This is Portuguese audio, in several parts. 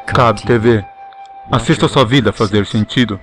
Cab TV. Assista sua vida fazer sentido.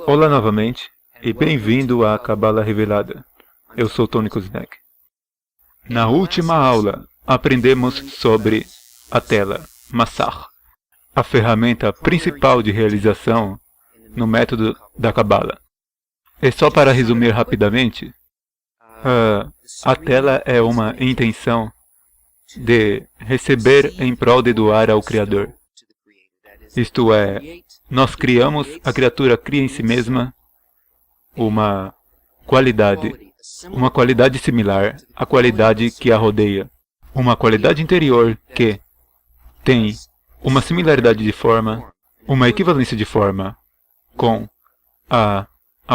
Olá novamente, e bem-vindo à Cabala Revelada. Eu sou Tony Kuznek. Na última aula, aprendemos sobre a tela, Masach, a ferramenta principal de realização no método da Cabala. E só para resumir rapidamente, a tela é uma intenção de receber em prol de doar ao Criador. Isto é, nós criamos, a criatura cria em si mesma uma qualidade similar à qualidade que a rodeia. Uma qualidade interior que tem uma similaridade de forma, uma equivalência de forma com a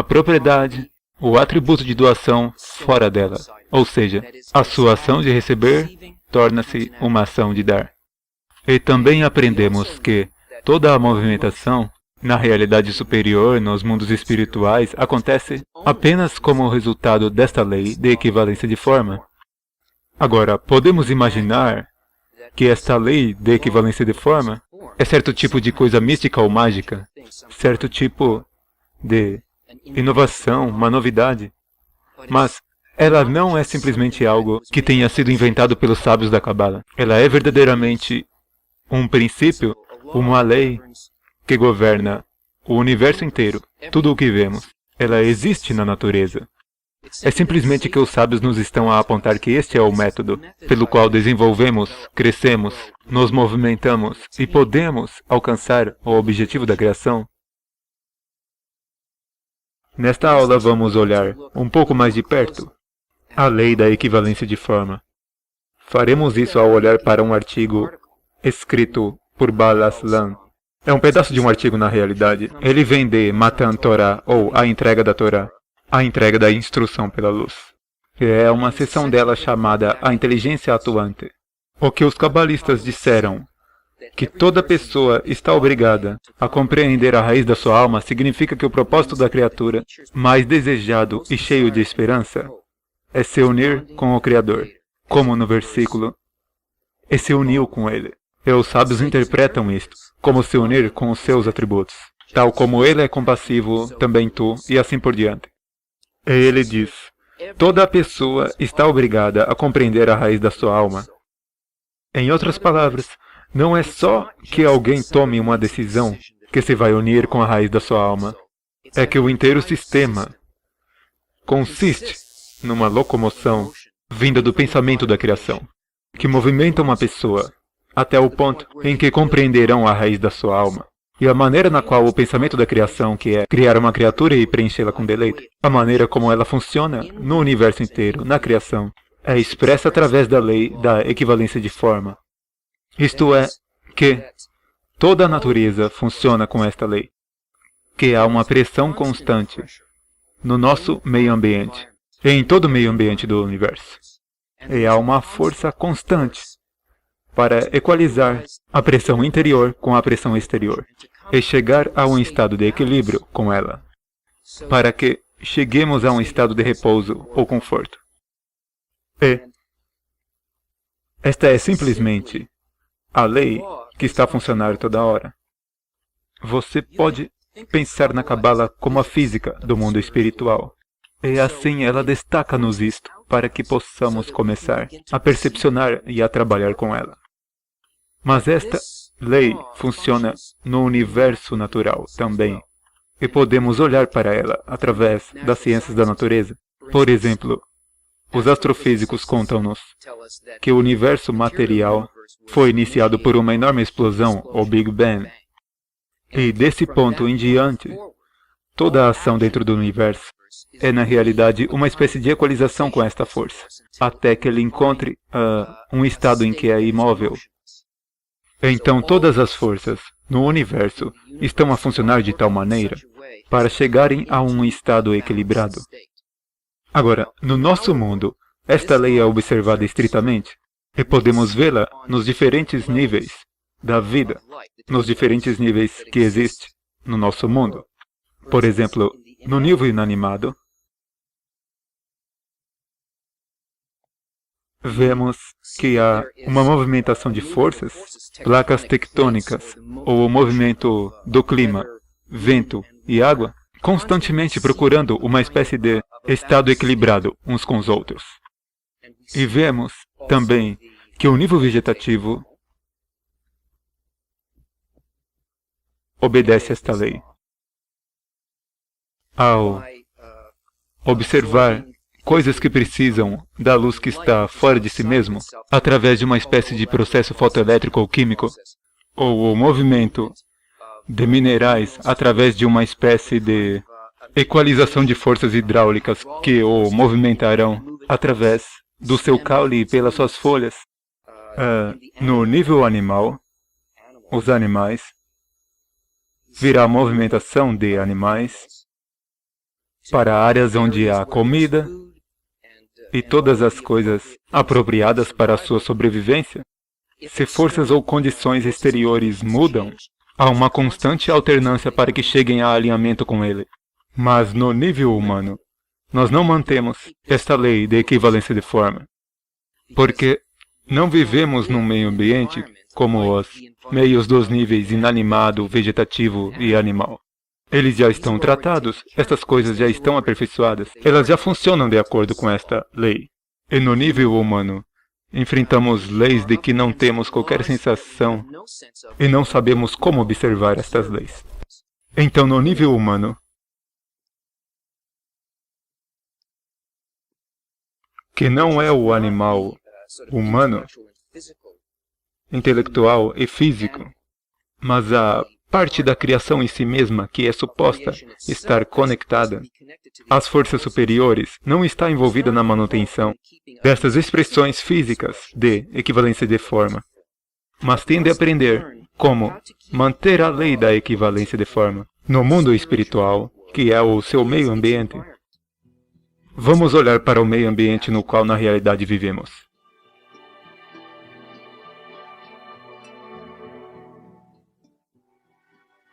propriedade, o atributo de doação fora dela. Ou seja, a sua ação de receber torna-se uma ação de dar. E também aprendemos que toda a movimentação, na realidade superior, nos mundos espirituais, acontece apenas como resultado desta lei de equivalência de forma. Agora, podemos imaginar que esta lei de equivalência de forma é certo tipo de coisa mística ou mágica, certo tipo de inovação, uma novidade, mas ela não é simplesmente algo que tenha sido inventado pelos sábios da Cabala. Ela é verdadeiramente um princípio, uma lei que governa o universo inteiro, tudo o que vemos. Ela existe na natureza. É simplesmente que os sábios nos estão a apontar que este é o método pelo qual desenvolvemos, crescemos, nos movimentamos e podemos alcançar o objetivo da criação. Nesta aula vamos olhar um pouco mais de perto a lei da equivalência de forma. Faremos isso ao olhar para um artigo escrito por Baal HaSulam. É um pedaço de um artigo na realidade. Ele vem de Matan Torah, ou a entrega da Torá, a entrega da instrução pela luz. É uma seção dela chamada a inteligência atuante. O que os cabalistas disseram, que toda pessoa está obrigada a compreender a raiz da sua alma, significa que o propósito da criatura, mais desejado e cheio de esperança, é se unir com o Criador, como no versículo, e se uniu com Ele. E os sábios interpretam isto como se unir com os seus atributos. Tal como Ele é compassivo, também tu, e assim por diante. E ele diz, toda pessoa está obrigada a compreender a raiz da sua alma. Em outras palavras, não é só que alguém tome uma decisão que se vai unir com a raiz da sua alma. É que o inteiro sistema consiste numa locomoção vinda do pensamento da criação, que movimenta uma pessoa até o ponto em que compreenderão a raiz da sua alma. E a maneira na qual o pensamento da criação, que é criar uma criatura e preenchê-la com deleite, a maneira como ela funciona no universo inteiro, na criação, é expressa através da lei da equivalência de forma. Isto é, que toda a natureza funciona com esta lei, que há uma pressão constante no nosso meio ambiente, e em todo o meio ambiente do universo. E há uma força constante para equalizar a pressão interior com a pressão exterior e chegar a um estado de equilíbrio com ela, para que cheguemos a um estado de repouso ou conforto. E esta é simplesmente a lei que está a funcionar toda hora. Você pode pensar na Cabala como a física do mundo espiritual. E assim ela destaca-nos isto, para que possamos começar a percepcionar e a trabalhar com ela. Mas esta lei funciona no universo natural também, e podemos olhar para ela através das ciências da natureza. Por exemplo, os astrofísicos contam-nos que o universo material foi iniciado por uma enorme explosão, o Big Bang, e desse ponto em diante, toda a ação dentro do universo é, na realidade, uma espécie de equalização com esta força, até que ele encontre um estado em que é imóvel. Então, todas as forças no universo estão a funcionar de tal maneira para chegarem a um estado equilibrado. Agora, no nosso mundo, esta lei é observada estritamente e podemos vê-la nos diferentes níveis da vida, nos diferentes níveis que existem no nosso mundo. Por exemplo, no nível inanimado, vemos que há uma movimentação de forças, placas tectônicas, ou o movimento do clima, vento e água, constantemente procurando uma espécie de estado equilibrado uns com os outros. E vemos também que o nível vegetativo obedece a esta lei. Ao observar coisas que precisam da luz que está fora de si mesmo, através de uma espécie de processo fotoelétrico ou químico, ou o movimento de minerais através de uma espécie de equalização de forças hidráulicas que o movimentarão através do seu caule e pelas suas folhas. No nível animal, os animais, virá a movimentação de animais para áreas onde há comida e todas as coisas apropriadas para a sua sobrevivência. Se forças ou condições exteriores mudam, há uma constante alternância para que cheguem a alinhamento com ele. Mas no nível humano, nós não mantemos esta lei de equivalência de forma, porque não vivemos num meio ambiente como os meios dos níveis inanimado, vegetativo e animal. Eles já estão tratados, estas coisas já estão aperfeiçoadas, elas já funcionam de acordo com esta lei. E no nível humano, enfrentamos leis de que não temos qualquer sensação e não sabemos como observar estas leis. Então, no nível humano, que não é o animal humano, intelectual e físico, mas a parte da criação em si mesma que é suposta estar conectada às forças superiores não está envolvida na manutenção destas expressões físicas de equivalência de forma, mas tende a aprender como manter a lei da equivalência de forma no mundo espiritual, que é o seu meio ambiente. Vamos olhar para o meio ambiente no qual na realidade vivemos.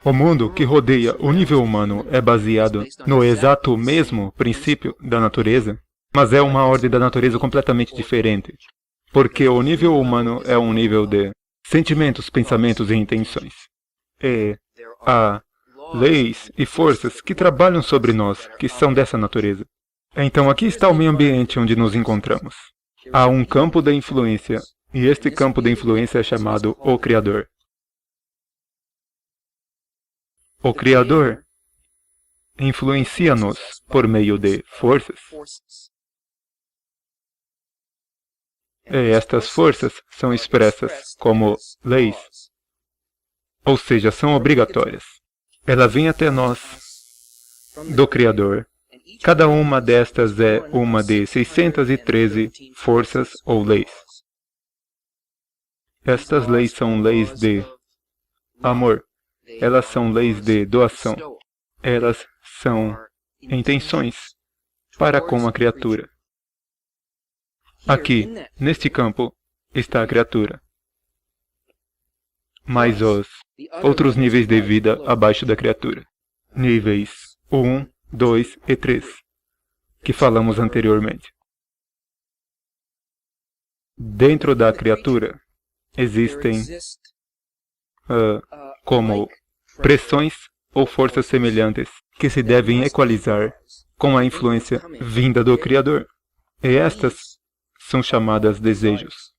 O mundo que rodeia o nível humano é baseado no exato mesmo princípio da natureza, mas é uma ordem da natureza completamente diferente, porque o nível humano é um nível de sentimentos, pensamentos e intenções. E há leis e forças que trabalham sobre nós, que são dessa natureza. Então aqui está o meio ambiente onde nos encontramos. Há um campo de influência, e este campo de influência é chamado o Criador. O Criador influencia-nos por meio de forças. E estas forças são expressas como leis, ou seja, são obrigatórias. Ela vem até nós do Criador. Cada uma destas é uma de 613 forças ou leis. Estas leis são leis de amor. Elas são leis de doação. Elas são intenções para com a criatura. Aqui, neste campo, está a criatura. mais os outros níveis de vida abaixo da criatura. Níveis 1, 2 e 3, que falamos anteriormente. Dentro da criatura existem como pressões ou forças semelhantes que se devem equalizar com a influência vinda do Criador. E estas são chamadas desejos.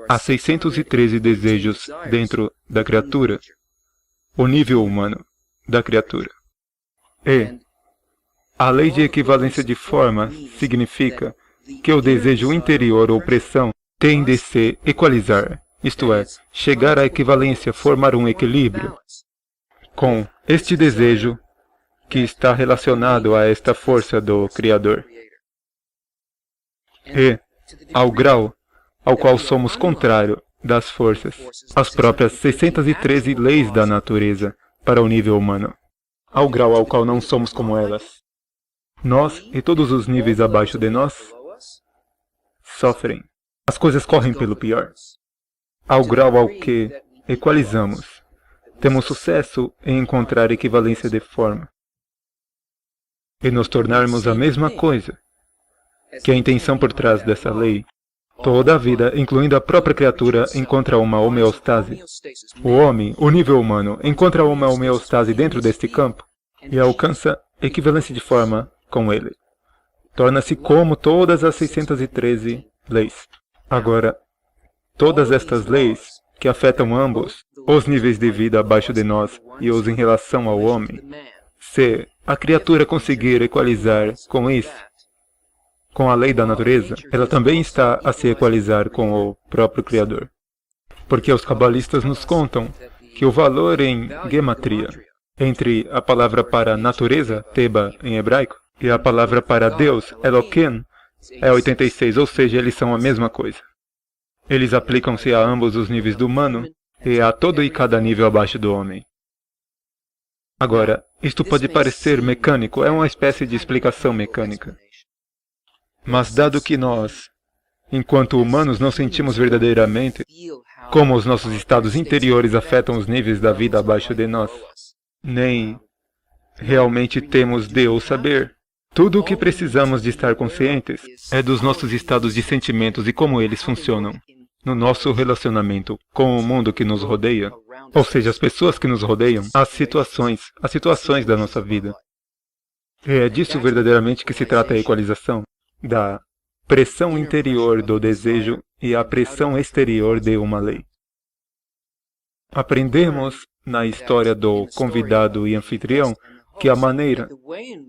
Há 613 desejos dentro da criatura, o nível humano da criatura. E a lei de equivalência de forma significa que o desejo interior ou pressão tem de se equalizar, isto é, chegar à equivalência, formar um equilíbrio com este desejo que está relacionado a esta força do Criador. E ao grau ao qual somos contrário das forças, as próprias 613 leis da natureza para o nível humano, ao grau ao qual não somos como elas. Nós e todos os níveis abaixo de nós sofrem. As coisas correm pelo pior. Ao grau ao que equalizamos, temos sucesso em encontrar equivalência de forma e nos tornarmos a mesma coisa, que a intenção por trás dessa lei. Toda a vida, incluindo a própria criatura, encontra uma homeostase. O homem, o nível humano, encontra uma homeostase dentro deste campo e alcança equivalência de forma com ele. Torna-se como todas as 613 leis. Agora, todas estas leis que afetam ambos, os níveis de vida abaixo de nós e os em relação ao homem, se a criatura conseguir equalizar com isso, com a lei da natureza, ela também está a se equalizar com o próprio Criador. Porque os cabalistas nos contam que o valor em gematria entre a palavra para natureza, Teba em hebraico, e a palavra para Deus, Eloquim, é 86, ou seja, eles são a mesma coisa. Eles aplicam-se a ambos os níveis do humano e a todo e cada nível abaixo do homem. Agora, isto pode parecer mecânico, é uma espécie de explicação mecânica. Mas dado que nós, enquanto humanos, não sentimos verdadeiramente como os nossos estados interiores afetam os níveis da vida abaixo de nós, nem realmente temos de o saber. Tudo o que precisamos de estar conscientes é dos nossos estados de sentimentos e como eles funcionam no nosso relacionamento com o mundo que nos rodeia, ou seja, as pessoas que nos rodeiam, as situações da nossa vida. E é disso verdadeiramente que se trata a equalização, da pressão interior do desejo e a pressão exterior de uma lei. Aprendemos na história do convidado e anfitrião que a maneira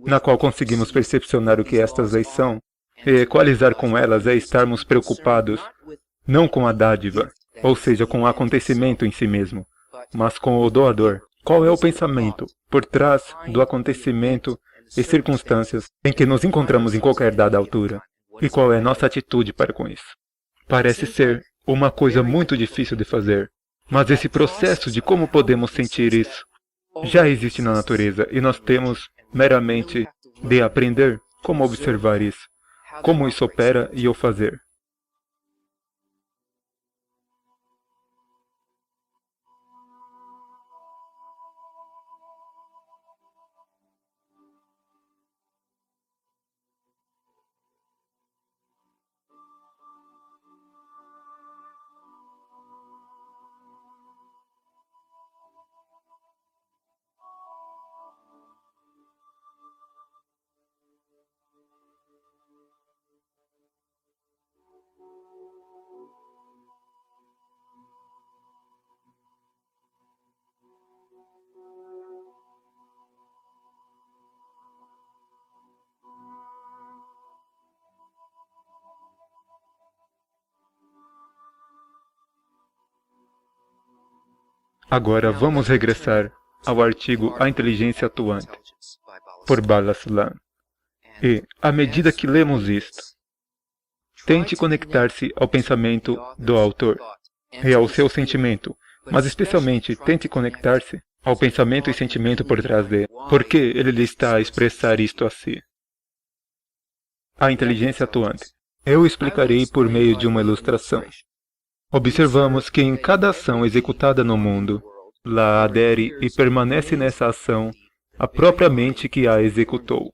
na qual conseguimos percepcionar o que estas leis são e equalizar com elas é estarmos preocupados não com a dádiva, ou seja, com o acontecimento em si mesmo, mas com o doador. Qual é o pensamento por trás do acontecimento e circunstâncias em que nos encontramos em qualquer dada altura? E qual é nossa atitude para com isso? Parece ser uma coisa muito difícil de fazer, mas esse processo de como podemos sentir isso já existe na natureza e nós temos meramente de aprender como observar isso, como isso opera e o fazer. Agora vamos regressar ao artigo A Inteligência Atuante, por Bala Sulam. E, à medida que lemos isto, tente conectar-se ao pensamento do autor e ao seu sentimento, mas especialmente tente conectar-se ao pensamento e sentimento por trás de por que ele lhe está a expressar isto a si. A inteligência atuante. Eu explicarei por meio de uma ilustração. observamos que em cada ação executada no mundo, lá adere e permanece nessa ação a própria mente que a executou,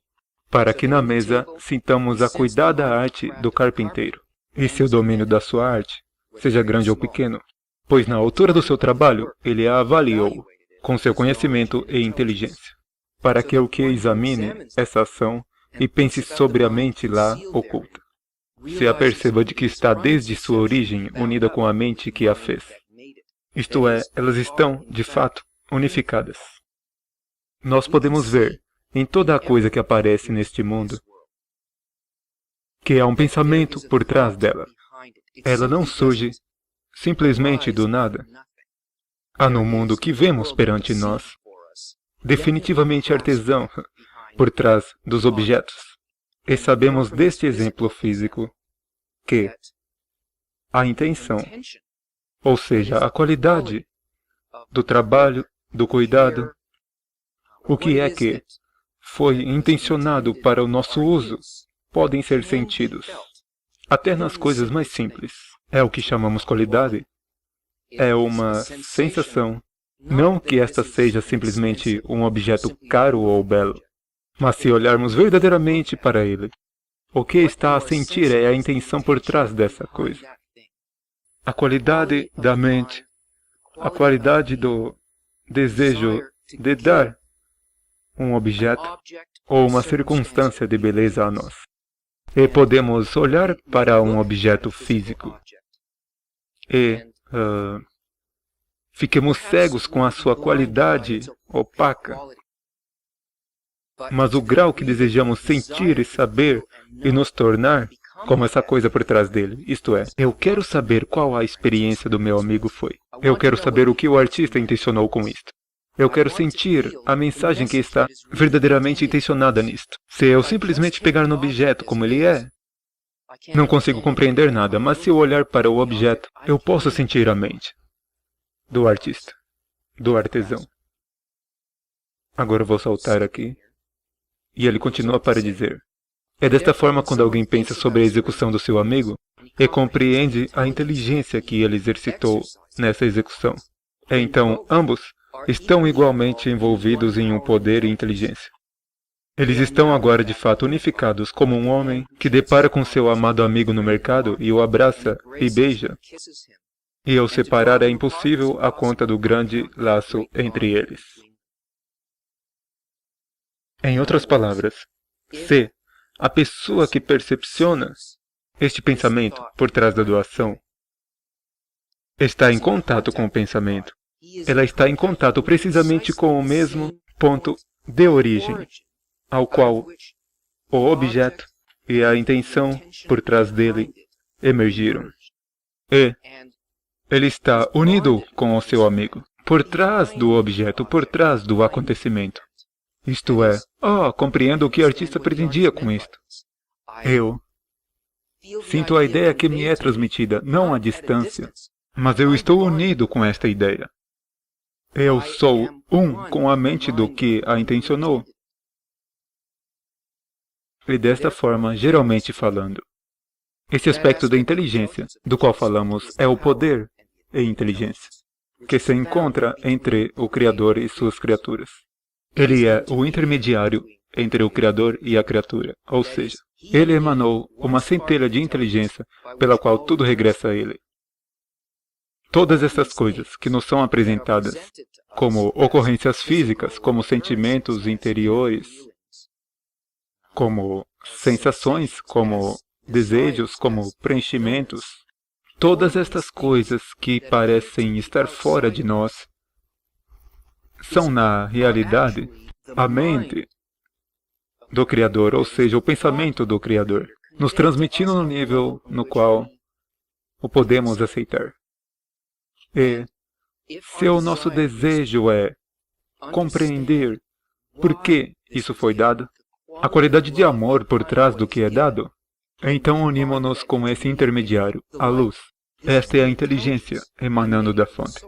para que na mesa sintamos a cuidada arte do carpinteiro, e seu domínio da sua arte, seja grande ou pequeno, pois na altura do seu trabalho ele a avaliou, com seu conhecimento e inteligência, para que o que examine essa ação e pense sobre a mente lá oculta, se aperceba de que está desde sua origem unida com a mente que a fez. Isto é, elas estão, de fato, unificadas. Nós podemos ver, em toda a coisa que aparece neste mundo, que há um pensamento por trás dela. Ela não surge simplesmente do nada. Há no mundo que vemos perante nós, definitivamente artesão por trás dos objetos. E sabemos deste exemplo físico que a intenção, ou seja, a qualidade do trabalho, do cuidado, o que é que foi intencionado para o nosso uso, podem ser sentidos, até nas coisas mais simples. É o que chamamos qualidade. É uma sensação. Não que esta seja simplesmente um objeto caro ou belo, mas se olharmos verdadeiramente para ele, o que está a sentir é a intenção por trás dessa coisa. A qualidade da mente, a qualidade do desejo de dar um objeto ou uma circunstância de beleza a nós. E podemos olhar para um objeto físico e fiquemos cegos com a sua qualidade opaca. Mas o grau que desejamos sentir e saber e nos tornar, como essa coisa por trás dele. Isto é, eu quero saber qual a experiência do meu amigo foi. Eu quero saber o que o artista intencionou com isto. Eu quero sentir a mensagem que está verdadeiramente intencionada nisto. Se eu simplesmente pegar no objeto como ele é, não consigo compreender nada, mas se eu olhar para o objeto, eu posso sentir a mente do artista, do artesão. Agora eu vou saltar aqui. E ele continua para dizer: é desta forma quando alguém pensa sobre a execução do seu amigo e compreende a inteligência que ele exercitou nessa execução. Então, ambos estão igualmente envolvidos em um poder e inteligência. Eles estão agora de fato unificados como um homem que depara com seu amado amigo no mercado e o abraça e beija. E ao separar é impossível a conta do grande laço entre eles. Em outras palavras, se a pessoa que percepciona este pensamento por trás da doação está em contato com o pensamento, ela está em contato precisamente com o mesmo ponto de origem, ao qual o objeto e a intenção por trás dele emergiram. E ele está unido com o seu amigo, por trás do objeto, por trás do acontecimento. Isto é, compreendo o que o artista pretendia com isto. Eu sinto a ideia que me é transmitida, não à distância, mas eu estou unido com esta ideia. Eu sou um com a mente do que a intencionou. E desta forma, geralmente falando, esse aspecto da inteligência, do qual falamos, é o poder e inteligência, que se encontra entre o Criador e suas criaturas. Ele é o intermediário entre o Criador e a criatura, ou seja, ele emanou uma centelha de inteligência pela qual tudo regressa a ele. Todas essas coisas que nos são apresentadas como ocorrências físicas, como sentimentos interiores, como sensações, como desejos, como preenchimentos, todas estas coisas que parecem estar fora de nós, são na realidade a mente do Criador, ou seja, o pensamento do Criador, nos transmitindo no nível no qual o podemos aceitar. E se o nosso desejo é compreender por que isso foi dado, a qualidade de amor por trás do que é dado, então unimos-nos com esse intermediário, a luz. Esta é a inteligência emanando da fonte.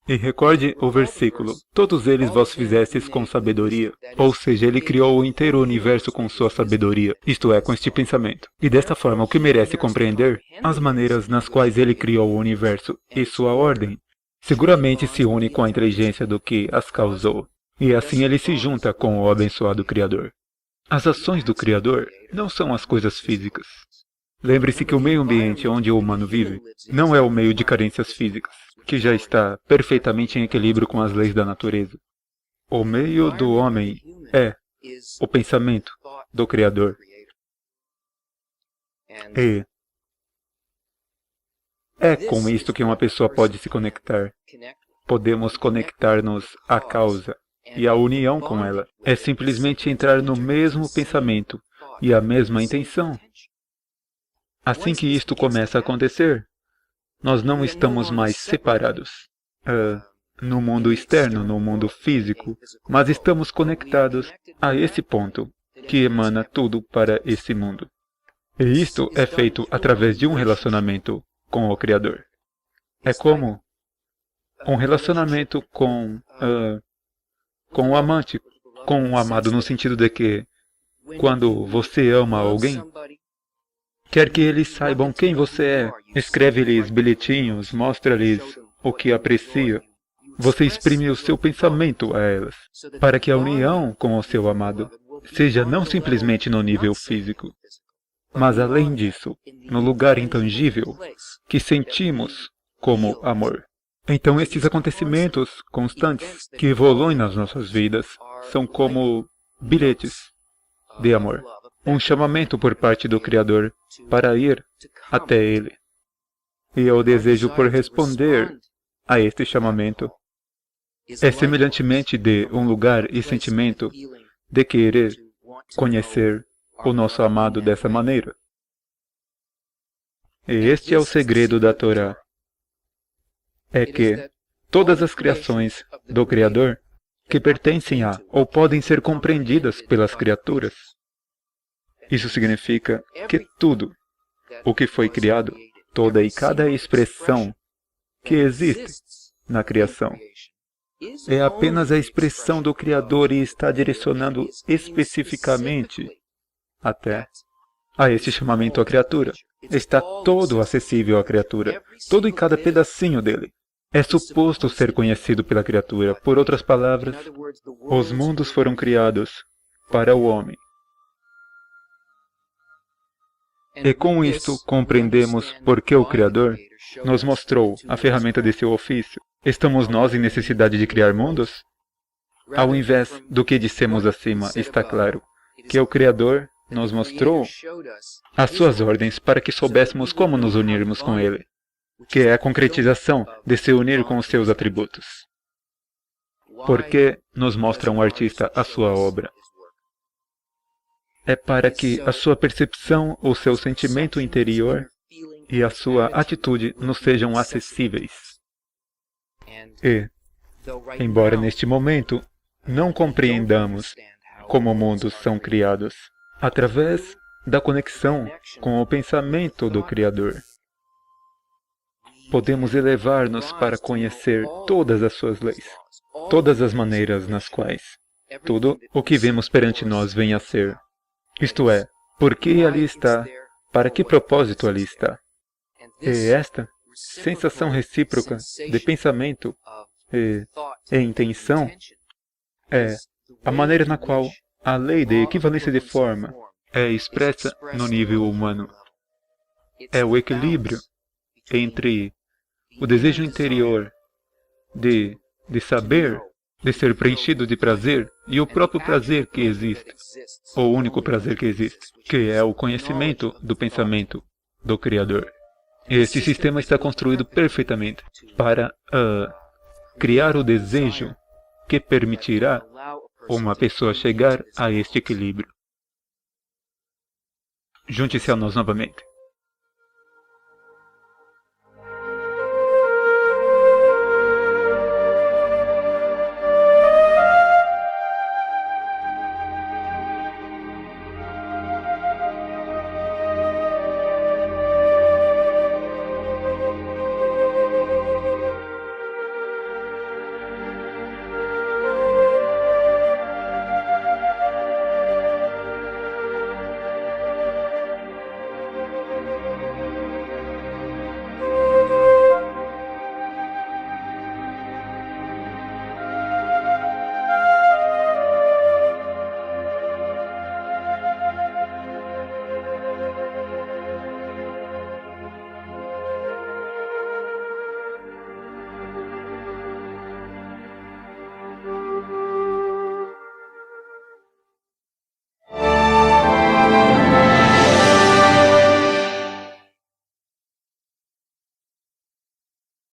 E recorde o versículo: todos eles vós fizestes com sabedoria. Ou seja, ele criou o inteiro universo com sua sabedoria, isto é, com este pensamento. E desta forma, o que merece compreender? As maneiras nas quais ele criou o universo e sua ordem. Seguramente se une com a inteligência do que as causou. E assim ele se junta com o abençoado Criador. As ações do Criador não são as coisas físicas. Lembre-se que o meio ambiente onde o humano vive não é o meio de carências físicas, que já está perfeitamente em equilíbrio com as leis da natureza. O meio do homem é o pensamento do Criador. E é com isto que uma pessoa pode se conectar. Podemos conectar-nos à causa e à união com ela. É simplesmente entrar no mesmo pensamento e a mesma intenção. Assim que isto começa a acontecer, nós não estamos mais separados no mundo externo, no mundo físico, mas estamos conectados a esse ponto que emana tudo para esse mundo. E isto é feito através de um relacionamento com o Criador. É como um relacionamento com o amante, com o amado, no sentido de que, quando você ama alguém, quer que eles saibam quem você é, escreve-lhes bilhetinhos, mostra-lhes o que aprecia. Você exprime o seu pensamento a elas, para que a união com o seu amado seja não simplesmente no nível físico, mas além disso, no lugar intangível que sentimos como amor. Então estes acontecimentos constantes que evoluem nas nossas vidas são como bilhetes de amor. Um chamamento por parte do Criador para ir até Ele. E o desejo por responder a este chamamento é semelhantemente de um lugar e sentimento de querer conhecer o nosso amado dessa maneira. E este é o segredo da Torá. É que todas as criações do Criador que pertencem a ou podem ser compreendidas pelas criaturas, isso significa que tudo o que foi criado, toda e cada expressão que existe na criação, é apenas a expressão do Criador e está direcionando especificamente até a este chamamento à criatura. Está todo acessível à criatura, todo e cada pedacinho dele. É suposto ser conhecido pela criatura. Por outras palavras, os mundos foram criados para o homem. E com isto compreendemos por que o Criador nos mostrou a ferramenta de seu ofício. Estamos nós em necessidade de criar mundos? Ao invés do que dissemos acima, está claro que o Criador nos mostrou as suas ordens para que soubéssemos como nos unirmos com Ele, que é a concretização de se unir com os seus atributos. Por que nos mostra um artista a sua obra? É para que a sua percepção, o seu sentimento interior e a sua atitude nos sejam acessíveis. E, embora neste momento não compreendamos como mundos são criados, através da conexão com o pensamento do Criador, podemos elevar-nos para conhecer todas as suas leis, todas as maneiras nas quais tudo o que vemos perante nós vem a ser. Isto é, por que ali está, para que propósito ali está. E esta sensação recíproca de pensamento e intenção é a maneira na qual a lei de equivalência de forma é expressa no nível humano. É o equilíbrio entre o desejo interior de saber, de ser preenchido de prazer, e o próprio prazer que existe, o único prazer que existe, que é o conhecimento do pensamento do Criador. Este sistema está construído perfeitamente para criar o desejo que permitirá uma pessoa chegar a este equilíbrio. Junte-se a nós novamente.